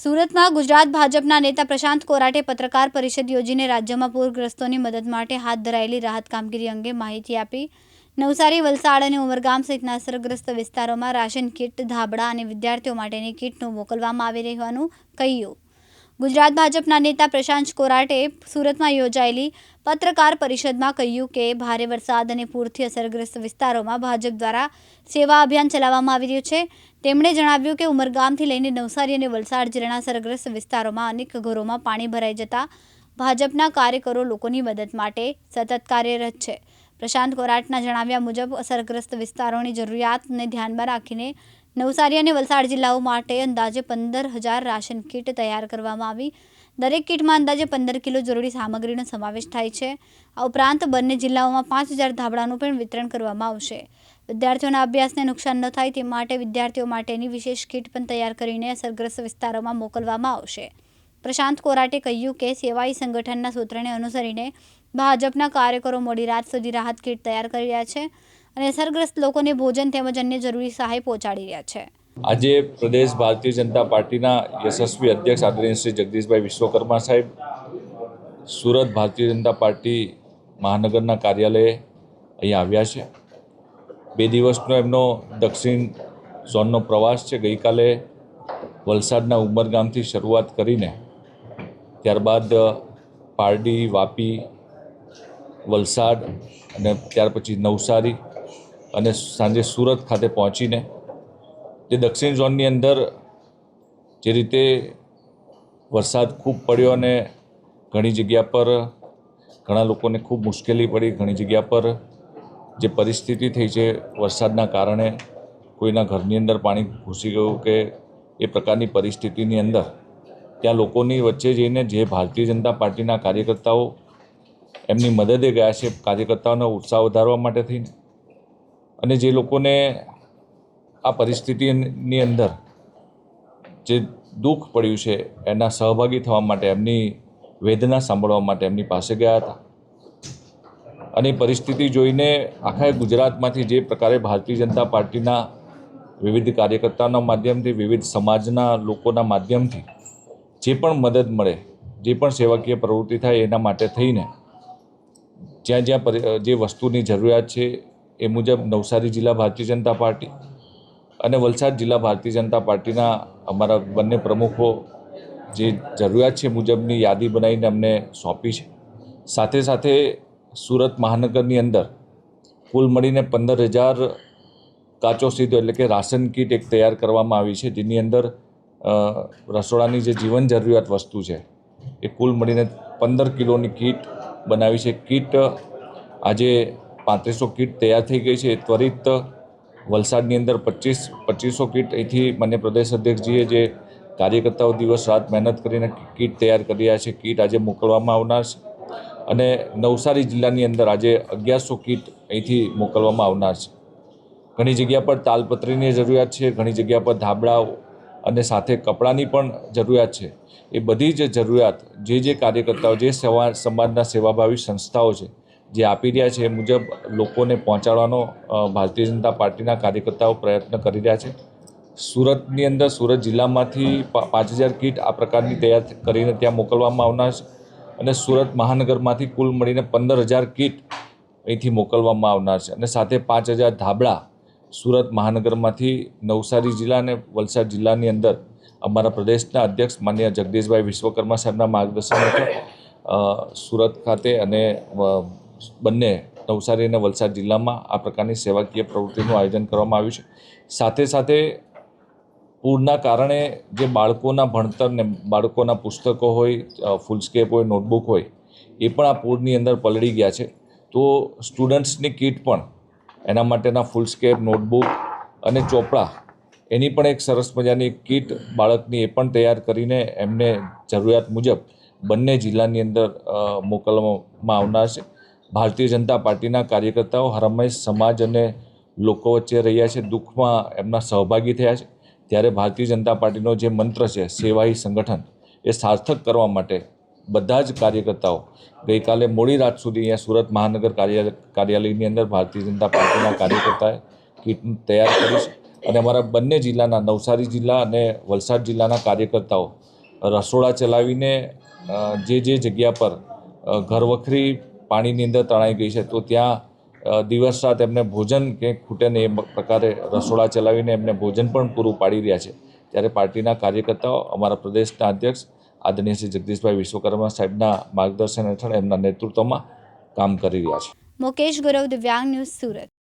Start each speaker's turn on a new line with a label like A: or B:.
A: સુરતમાં ગુજરાત ભાજપના નેતા પ્રશાંત કોરાટે પત્રકાર પરિષદ યોજીને રાજ્યમાં પૂરગ્રસ્તોની મદદ માટે હાથ ધરાયેલી રાહત કામગીરી અંગે માહિતી આપી. નવસારી, વલસાડ અને ઉમરગામ સહિતના અસરગ્રસ્ત વિસ્તારોમાં રાશન કીટ, ધાબળા અને વિદ્યાર્થીઓ માટેની કીટનું મોકલવામાં આવી રહેવાનું કહ્યું. ગુજરાત ભાજપના નેતા પ્રશાંત કોરાટે સુરતમાં યોજાયેલી પત્રકાર પરિષદમાં કહ્યું કે ભારે વરસાદ અને પૂરથી અસરગ્રસ્ત વિસ્તારોમાં ભાજપ દ્વારા સેવા અભિયાન ચલાવવામાં આવી રહ્યું છે. તેમણે જણાવ્યું કે ઉમરગામથી લઈને નવસારી અને વલસાડ જિલ્લાના અસરગ્રસ્ત વિસ્તારોમાં અનેક ઘરોમાં પાણી ભરાઈ જતા ભાજપના કાર્યકરો લોકોની મદદ માટે સતત કાર્યરત છે. પ્રશાંત કોરાટના જણાવ્યા મુજબ અસરગ્રસ્ત વિસ્તારોની જરૂરિયાતને ધ્યાનમાં રાખીને નવસારી અને વલસાડ જિલ્લાઓ માટે અંદાજે 15,000 રાશન કીટ તૈયાર કરવામાં આવી. દરેક કીટમાં અંદાજે 15 કિલો જરૂરી સામગ્રીનો સમાવેશ થાય છે. આ ઉપરાંત બંને જિલ્લાઓમાં 5,000 ધાબળાનું પણ વિતરણ કરવામાં આવશે. વિદ્યાર્થીઓના અભ્યાસને નુકસાન ન થાય તે માટે વિદ્યાર્થીઓ માટેની વિશેષ કીટ પણ તૈયાર કરીને અસરગ્રસ્ત વિસ્તારોમાં મોકલવામાં આવશે. પ્રશાંત કોરાટે કહ્યું કે સેવાઈ સંગઠનના સૂત્રને અનુસરીને ભાજપના કાર્યકરો મોડી રાત સુધી રાહત કીટ તૈયાર કરી રહ્યા છે અને અસરગ્રસ્ત લોકોને ભોજન તેમજ અન્ય જરૂરી સહાય પહોંચાડી રહ્યા છે.
B: આજે પ્રદેશ ભારતીય જનતા પાર્ટીના યશસ્વી અધ્યક્ષ આદરણીય શ્રી જગદીશભાઈ વિશ્વકર્મા સાહેબ સુરત ભારતીય જનતા પાર્ટી મહાનગરના કાર્યાલયે અહીંયા આવ્યા છે. 2 દિવસનો એમનો દક્ષિણ ઝોનનો પ્રવાસ છે. ગઈકાલે વલસાડના ઉમરગામથી શરૂઆત કરીને ત્યારબાદ પારડી, વાપી, વલસાડ અને ત્યાર પછી નવસારી અને સાંજે સુરત ખાતે પહોંચીને જે દક્ષિણ ઝોનની અંદર જે રીતે વરસાદ ખૂબ પડ્યો અને ઘણી જગ્યા પર ઘણા લોકોને ખૂબ મુશ્કેલી પડી, ઘણી જગ્યા પર જે પરિસ્થિતિ થઈ છે વરસાદના કારણે કોઈના ઘરની અંદર પાણી ઘૂસી ગયું કે એ પ્રકારની પરિસ્થિતિની અંદર ત્યાં લોકોની વચ્ચે જઈને જે ભારતીય જનતા પાર્ટીના કાર્યકર્તાઓ એમની મદદે ગયા છે, કાર્યકર્તાઓનો ઉત્સાહ વધારવા માટે થઈને, અને જે લોકોને આ પરિસ્થિતિની અંદર જે દુઃખ પડ્યું છે એના સહભાગી થવા માટે, એમની વેદના સાંભળવા માટે એમની પાસે ગયા હતા. અને પરિસ્થિતિ જોઈને આખા ગુજરાતમાંથી જે પ્રકારે ભારતીય જનતા પાર્ટીના વિવિધ કાર્યકર્તાઓના માધ્યમથી, વિવિધ સમાજના લોકોના માધ્યમથી જે પણ મદદ મળે, જે પણ સેવાકીય પ્રવૃત્તિ થાય એના માટે થઈને જ્યાં જ્યાં જે વસ્તુની જરૂરિયાત છે એ મુજબ નવસારી જિલ્લા ભારતીય જનતા પાર્ટી અને વલસાડ જિલ્લા ભારતીય જનતા પાર્ટીના અમારા બંને પ્રમુખો જે જરૂરિયાત છે મુજબની યાદી બનાવીને અમને સોંપી છે. સાથે સાથે સુરત મહાનગરની અંદર કુલ મળીને 15,000 કાચો સીધો એટલે કે રાશન કીટ એક તૈયાર કરવામાં આવી છે, જેની અંદર રસોડાની જે જીવન જરૂરિયાત વસ્તુ છે એ કુલ મળીને 15 કિલોની કીટ બનાવી છે. કીટ આજે 3500 કીટ તૈયાર થઈ ગઈ છે. ત્વરિત વલસાડની અંદર 2500 કીટ અહીંથી માન્ય પ્રદેશ અધ્યક્ષજીએ જે કાર્યકર્તાઓ દિવસ રાત મહેનત કરીને કીટ તૈયાર કરી રહ્યા છે, કીટ આજે મોકલવામાં આવનાર છે. અને નવસારી જિલ્લાની અંદર આજે 1100 કીટ અહીંથી મોકલવામાં આવનાર છે. ઘણી જગ્યા પર તાલપત્રીની જરૂરિયાત છે, ઘણી જગ્યા પર ધાબળાઓ અને સાથે કપડાની પણ જરૂરિયાત છે. એ બધી જ જરૂરિયાત જે કાર્યકર્તાઓ, જે સમાજના સેવાભાવી સંસ્થાઓ છે જે આપી રહ્યા છે એ મુજબ લોકોને પહોંચાડવાનો ભારતીય જનતા પાર્ટીના કાર્યકર્તાઓ પ્રયત્ન કરી રહ્યા છે. સુરતની અંદર સુરત જિલ્લામાંથી 5,000 કીટ આ પ્રકારની તૈયાર કરીને ત્યાં મોકલવામાં આવનાર છે. અને સુરત મહાનગરમાંથી કુલ મળીને 15,000 કીટ અહીંથી મોકલવામાં આવનાર છે. અને સાથે 5,000 ધાબળા સુરત મહાનગરમાંથી નવસારી જિલ્લા અને વલસાડ જિલ્લાની અંદર અમારા પ્રદેશના અધ્યક્ષ માનનીય જગદીશભાઈ વિશ્વકર્મા સાહેબના માર્ગદર્શન હેઠળ સુરત ખાતે અને બંને નવસારી અને વલસાડ જિલ્લામાં આ પ્રકારની સેવાકીય પ્રવૃત્તિનું આયોજન કરવામાં આવ્યું છે. સાથે સાથે પૂરના કારણે જે બાળકોના ભણતરને, બાળકોના પુસ્તકો હોય, ફૂલસ્કેપ હોય, નોટબુક હોય, એ પણ આ પૂરની અંદર પલળી ગયા છે. તો સ્ટુડન્ટ્સની કીટ પણ, એના માટેના ફૂલસ્કેપ, નોટબુક અને ચોપડા, એની પણ એક સરસ મજાની એક કીટ બાળકની એ પણ તૈયાર કરીને એમને જરૂરિયાત મુજબ બંને જિલ્લાની અંદર મોકલવામાં આવનાર છે. ભારતીય જનતા પાર્ટીના કાર્યકર્તાઓ હરમેશ સમાજ અને લોકો વચ્ચે રહ્યા છે, દુઃખમાં એમના સહભાગી થયા છે. ત્યારે ભારતીય જનતા પાર્ટીનો જે મંત્ર છે સેવાહી સંગઠન, એ સાર્થક કરવા માટે બધા જ કાર્યકર્તાઓ ગઈકાલે મોડી રાત સુધી અહીંયા સુરત મહાનગર કાર્યાલયની અંદર ભારતીય જનતા પાર્ટીના કાર્યકર્તાએ કીટ તૈયાર કરી છે. અને અમારા બંને જિલ્લાના, નવસારી જિલ્લા અને વલસાડ જિલ્લાના કાર્યકર્તાઓ રસોડા ચલાવીને જે જગ્યા પર ઘરવખરી પાણીની અંદર તણાઈ ગઈ છે તો ત્યાં દિવસ રાત એમને ભોજન કે ખૂટે ને એ પ્રકારે રસોડા ચલાવીને એમને ભોજન પણ પૂરું પાડી રહ્યા છે. ત્યારે પાર્ટીના કાર્યકર્તાઓ અમારા પ્રદેશના અધ્યક્ષ આદરણીય શ્રી જગદીશભાઈ વિશ્વકર્મા સાહેબના માર્ગદર્શન હેઠળ એમના નેતૃત્વમાં કામ કરી રહ્યા છે.
A: મુકેશ ગુરવ, દિવ્યાંગ ન્યૂઝ, સુરત.